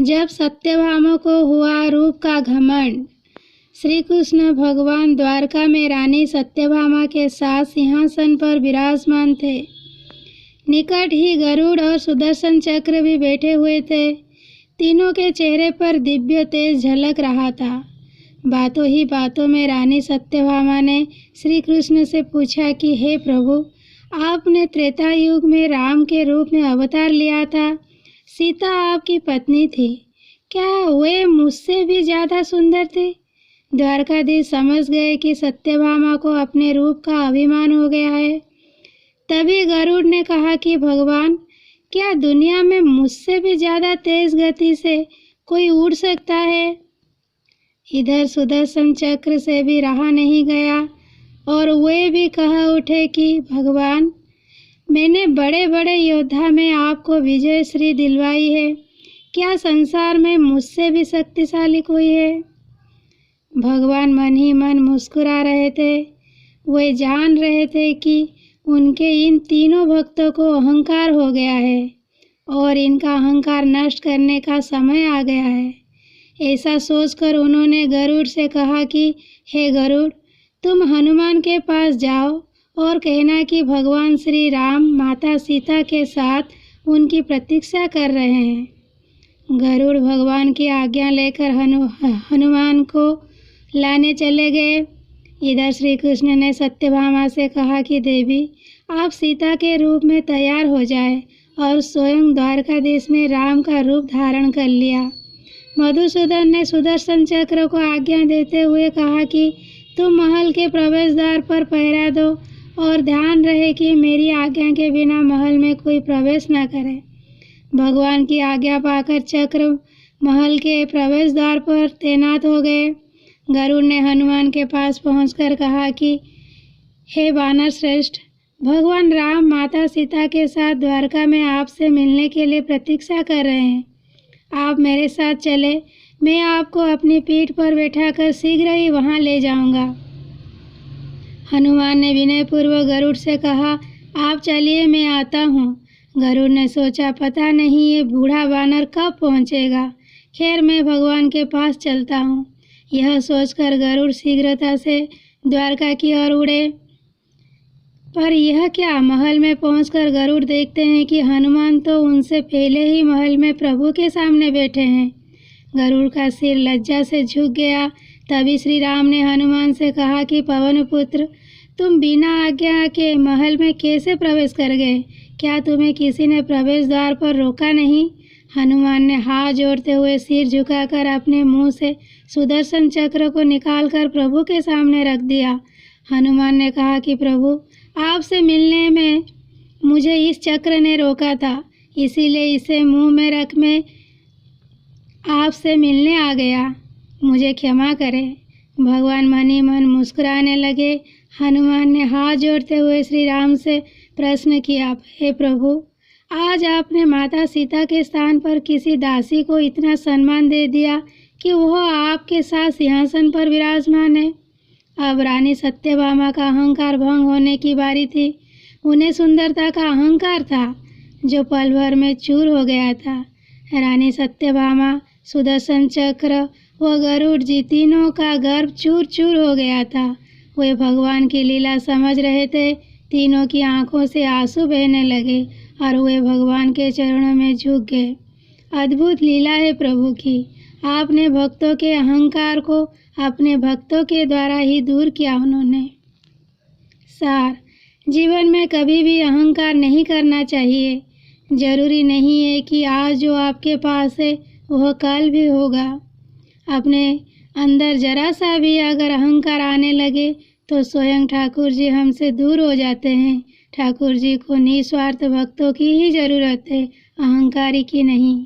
जब सत्यभामा को हुआ रूप का घमंड। श्री कृष्ण भगवान द्वारका में रानी सत्यभामा के साथ सिंहासन पर विराजमान थे। निकट ही गरुड़ और सुदर्शन चक्र भी बैठे हुए थे। तीनों के चेहरे पर दिव्य तेज झलक रहा था। बातों ही बातों में रानी सत्यभामा ने श्री कृष्ण से पूछा कि हे प्रभु, आपने त्रेता युग में राम के रूप में अवतार लिया था। सीता आपकी पत्नी थी, क्या वे मुझसे भी ज़्यादा सुंदर थी? द्वारकाधीश समझ गए कि सत्यभामा को अपने रूप का अभिमान हो गया है। तभी गरुड़ ने कहा कि भगवान, क्या दुनिया में मुझसे भी ज़्यादा तेज गति से कोई उड़ सकता है? इधर सुदर्शन चक्र से भी रहा नहीं गया और वे भी कह उठे कि भगवान, मैंने बड़े बड़े योद्धा में आपको विजय श्री दिलवाई है, क्या संसार में मुझसे भी शक्तिशाली कोई है? भगवान मन ही मन मुस्कुरा रहे थे। वे जान रहे थे कि उनके इन तीनों भक्तों को अहंकार हो गया है और इनका अहंकार नष्ट करने का समय आ गया है। ऐसा सोचकर उन्होंने गरुड़ से कहा कि हे गरुड़, तुम हनुमान के पास जाओ और कहना कि भगवान श्री राम माता सीता के साथ उनकी प्रतीक्षा कर रहे हैं। गरुड़ भगवान की आज्ञा लेकर हनुमान को लाने चले गए। इधर श्री कृष्ण ने सत्यभामा से कहा कि देवी, आप सीता के रूप में तैयार हो जाए और स्वयं द्वारकाधीश ने राम का रूप धारण कर लिया। मधुसूदन ने सुदर्शन चक्र को आज्ञा देते हुए कहा कि तुम महल के प्रवेश द्वार पर पहरा दो और ध्यान रहे कि मेरी आज्ञा के बिना महल में कोई प्रवेश न करे। भगवान की आज्ञा पाकर चक्र महल के प्रवेश द्वार पर तैनात हो गए। गरुड़ ने हनुमान के पास पहुंचकर कहा कि हे वानर श्रेष्ठ, भगवान राम माता सीता के साथ द्वारका में आपसे मिलने के लिए प्रतीक्षा कर रहे हैं। आप मेरे साथ चले, मैं आपको अपनी पीठ पर बैठाकर शीघ्र ही वहां ले जाऊंगा। हनुमान ने विनयपूर्वक गरुड़ से कहा, आप चलिए, मैं आता हूँ। गरुड़ ने सोचा, पता नहीं ये बूढ़ा वानर कब पहुँचेगा। खैर, मैं भगवान के पास चलता हूँ। यह सोचकर गरुड़ शीघ्रता से द्वारका की ओर उड़े। पर यह क्या, महल में पहुंचकर गरुड़ देखते हैं कि हनुमान तो उनसे पहले ही महल में प्रभु के सामने बैठे हैं। गरुड़ का सिर लज्जा से झुक गया। तभी श्री राम ने हनुमान से कहा कि पवन पुत्र, तुम बिना आज्ञा के महल में कैसे प्रवेश कर गए? क्या तुम्हें किसी ने प्रवेश द्वार पर रोका नहीं? हनुमान ने हाथ जोड़ते हुए सिर झुकाकर अपने मुंह से सुदर्शन चक्र को निकालकर प्रभु के सामने रख दिया। हनुमान ने कहा कि प्रभु, आपसे मिलने में मुझे इस चक्र ने रोका था, इसीलिए इसे मुंह में रख मैं आपसे मिलने आ गया, मुझे क्षमा करें। भगवान मन ही मन मुस्कुराने लगे। हनुमान ने हाथ जोड़ते हुए श्री राम से प्रश्न किया, हे प्रभु, आज आपने माता सीता के स्थान पर किसी दासी को इतना सम्मान दे दिया कि वह आपके साथ सिंहासन पर विराजमान है। अब रानी सत्यभामा का अहंकार भंग होने की बारी थी। उन्हें सुंदरता का अहंकार था जो पल भर में चूर हो गया था। रानी सत्यभामा, सुदर्शन चक्र व गरुड़ जी तीनों का गर्भ चूर चूर हो गया था। वे भगवान की लीला समझ रहे थे। तीनों की आंखों से आंसू बहने लगे और वे भगवान के चरणों में झुक गए। अद्भुत लीला है प्रभु की। आपने भक्तों के अहंकार को अपने भक्तों के द्वारा ही दूर किया। उन्होंने सार, जीवन में कभी भी अहंकार नहीं करना चाहिए। जरूरी नहीं है कि आज जो आपके पास है वह कल भी होगा। अपने अंदर जरा सा भी अगर अहंकार आने लगे तो स्वयं ठाकुर जी हमसे दूर हो जाते हैं। ठाकुर जी को निस्वार्थ भक्तों की ही जरूरत है, अहंकारी की नहीं।